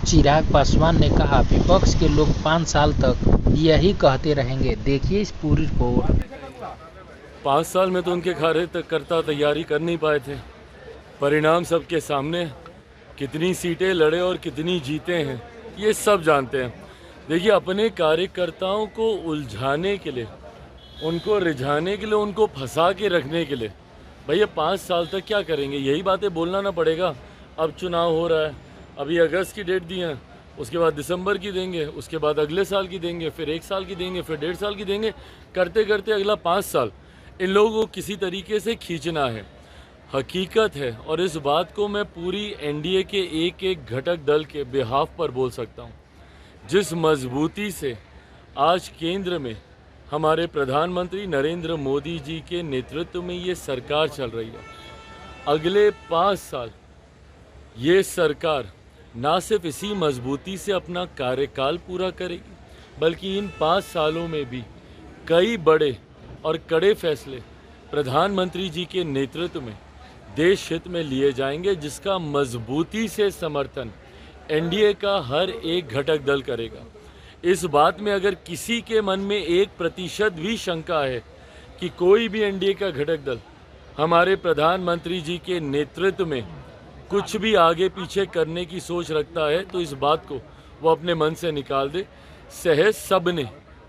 चिराग पासवान ने कहा, विपक्ष के लोग 5 साल तक यही कहते रहेंगे। देखिए इस पूरी रिपोर्ट। 5 साल में तो उनके कार्यकर्ता तैयारी कर नहीं पाए थे। परिणाम सबके सामने, कितनी सीटें लड़े और कितनी जीते हैं ये सब जानते हैं। देखिए, अपने कार्यकर्ताओं को उलझाने के लिए, उनको रिझाने के लिए, उनको फंसा के रखने के लिए भैया 5 साल तक क्या करेंगे, यही बातें बोलना ना पड़ेगा। अब चुनाव हो रहा है, अभी अगस्त की डेट दी है, उसके बाद दिसंबर की देंगे, उसके बाद अगले साल की देंगे, फिर 1 साल की देंगे, फिर 1.5 साल की देंगे। करते करते अगला 5 साल इन लोगों को किसी तरीके से खींचना है। हकीकत है, और इस बात को मैं पूरी एनडीए के एक एक घटक दल के बिहाफ पर बोल सकता हूँ। जिस मजबूती से आज केंद्र में हमारे प्रधानमंत्री नरेंद्र मोदी जी के नेतृत्व में ये सरकार चल रही है, अगले 5 साल ये सरकार ना सिर्फ इसी मजबूती से अपना कार्यकाल पूरा करेगी, बल्कि इन 5 सालों में भी कई बड़े और कड़े फैसले प्रधानमंत्री जी के नेतृत्व में देश हित में लिए जाएंगे, जिसका मजबूती से समर्थन एनडीए का हर एक घटक दल करेगा। इस बात में अगर किसी के मन में 1% भी शंका है कि कोई भी एनडीए का घटक दल हमारे प्रधानमंत्री जी के नेतृत्व में कुछ भी आगे पीछे करने की सोच रखता है, तो इस बात को वो अपने मन से निकाल दे। सहज सब ने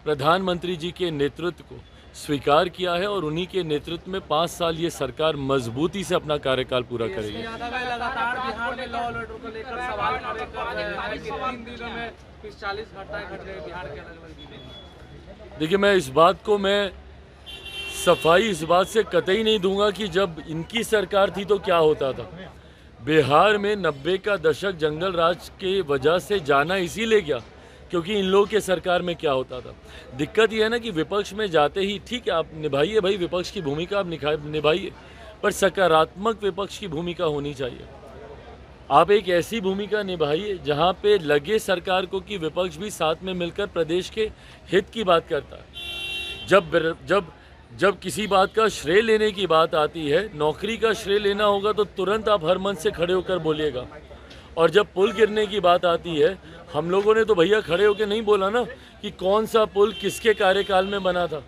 प्रधानमंत्री जी के नेतृत्व को स्वीकार किया है और उन्हीं के नेतृत्व में 5 साल ये सरकार मजबूती से अपना कार्यकाल पूरा करेगी। लगातार बिहार में लॉ और ऑर्डर को लेकर सवाल खड़े कर रहे हैं कि 3 दिनों में 40 घटनाएं घट गई बिहार के अलग-अलग जिले में। देखिए, मैं इस बात को सफाई इस बात से कतई नहीं दूंगा कि जब इनकी सरकार थी तो क्या होता था। बिहार में 90 का दशक जंगल राज के वजह से जाना इसीलिए गया क्योंकि इन लोगों के सरकार में क्या होता था। दिक्कत यह है ना कि विपक्ष में जाते ही ठीक है, आप निभाइए भाई, विपक्ष की भूमिका आप निभाइए, पर सकारात्मक विपक्ष की भूमिका होनी चाहिए। आप एक ऐसी भूमिका निभाइए जहां पे लगे सरकार को कि विपक्ष भी साथ में मिलकर प्रदेश के हित की बात करता है। जब किसी बात का श्रेय लेने की बात आती है, नौकरी का श्रेय लेना होगा तो तुरंत आप हर मंच से खड़े होकर बोलिएगा। और जब पुल गिरने की बात आती है, हम लोगों ने तो भैया खड़े होकर नहीं बोला ना कि कौन सा पुल किसके कार्यकाल में बना था।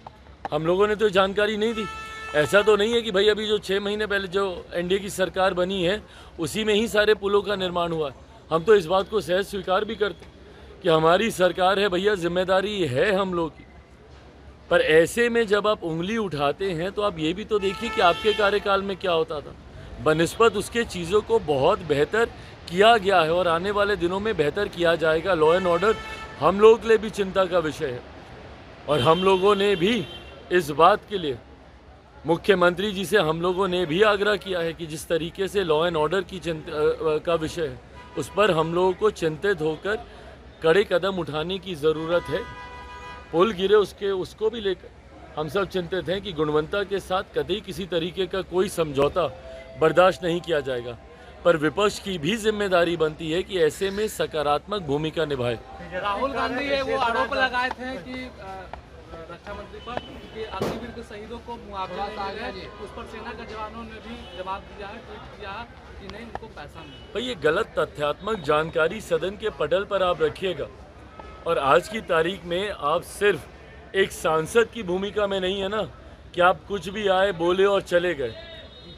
हम लोगों ने तो जानकारी नहीं दी। ऐसा तो नहीं है कि भाई अभी जो 6 महीने पहले जो एनडीए की सरकार बनी है उसी में ही सारे पुलों का निर्माण हुआ है। हम तो इस बात को सहज स्वीकार भी करते कि हमारी सरकार है भैया, जिम्मेदारी है हम लोग की। पर ऐसे में जब आप उंगली उठाते हैं तो आप ये भी तो देखिए कि आपके कार्यकाल में क्या होता था। बनिस्बत उसके चीज़ों को बहुत बेहतर किया गया है और आने वाले दिनों में बेहतर किया जाएगा। लॉ एंड ऑर्डर हम लोगों के लिए भी चिंता का विषय है और हम लोगों ने भी इस बात के लिए मुख्यमंत्री जी से हम लोगों ने भी आग्रह किया है कि जिस तरीके से लॉ एंड ऑर्डर की चिंता का विषय है उस पर हम लोगों को चिंतित होकर कड़े कदम उठाने की ज़रूरत है। पुल गिरे उसको भी लेकर हम सब चिंतित हैं कि गुणवत्ता के साथ कभी किसी तरीके का कोई समझौता बर्दाश्त नहीं किया जाएगा। पर विपक्ष की भी जिम्मेदारी बनती है कि ऐसे में सकारात्मक भूमिका निभाए। राहुल गांधी है वो आरोप लगाए थे कि रक्षा मंत्री पर कि अग्निवीर के शहीदों को मुआवजा नहीं मिले, उस पर सेना के जवानों ने भी जवाब दिया है, ट्वीट किया कि नहीं, उनको पैसा नहीं। भाई, ये गलत तथ्यात्मक जानकारी सदन के पटल पर आप रखिएगा और आज की तारीख में आप सिर्फ एक सांसद की भूमिका में नहीं है ना कि आप कुछ भी आए बोले और चले गए।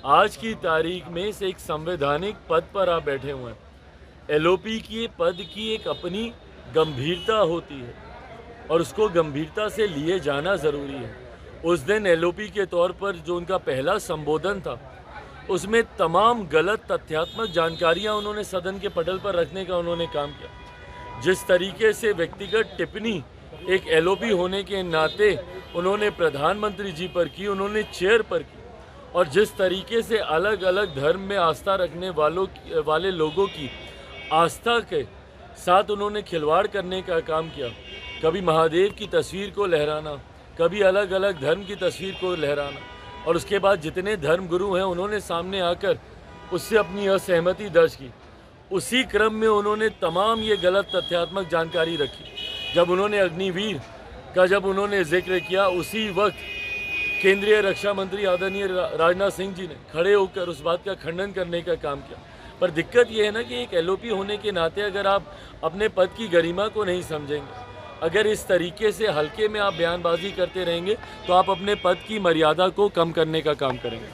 आज की तारीख में से एक संवैधानिक पद पर आप बैठे हुए हैं। एलओपी की पद की एक अपनी गंभीरता होती है और उसको गंभीरता से लिए जाना ज़रूरी है। उस दिन एलओपी के तौर पर जो उनका पहला संबोधन था उसमें तमाम गलत तथ्यात्मक जानकारियां उन्होंने सदन के पटल पर रखने का उन्होंने काम किया। जिस तरीके से व्यक्तिगत टिप्पणी एक एलओपी होने के नाते उन्होंने प्रधानमंत्री जी पर की, उन्होंने चेयर पर की, और जिस तरीके से अलग अलग धर्म में आस्था रखने वाले लोगों की आस्था के साथ उन्होंने खिलवाड़ करने का काम किया। कभी महादेव की तस्वीर को लहराना, कभी अलग अलग धर्म की तस्वीर को लहराना, और उसके बाद जितने धर्मगुरु हैं उन्होंने सामने आकर उससे अपनी असहमति दर्ज की। उसी क्रम में उन्होंने तमाम ये गलत तथ्यात्मक जानकारी रखी। जब उन्होंने अग्निवीर का जिक्र किया, उसी वक्त केंद्रीय रक्षा मंत्री आदरणीय राजनाथ सिंह जी ने खड़े होकर उस बात का खंडन करने का काम किया। पर दिक्कत ये है ना कि एक एलओपी होने के नाते अगर आप अपने पद की गरिमा को नहीं समझेंगे, अगर इस तरीके से हल्के में आप बयानबाजी करते रहेंगे तो आप अपने पद की मर्यादा को कम करने का काम करेंगे।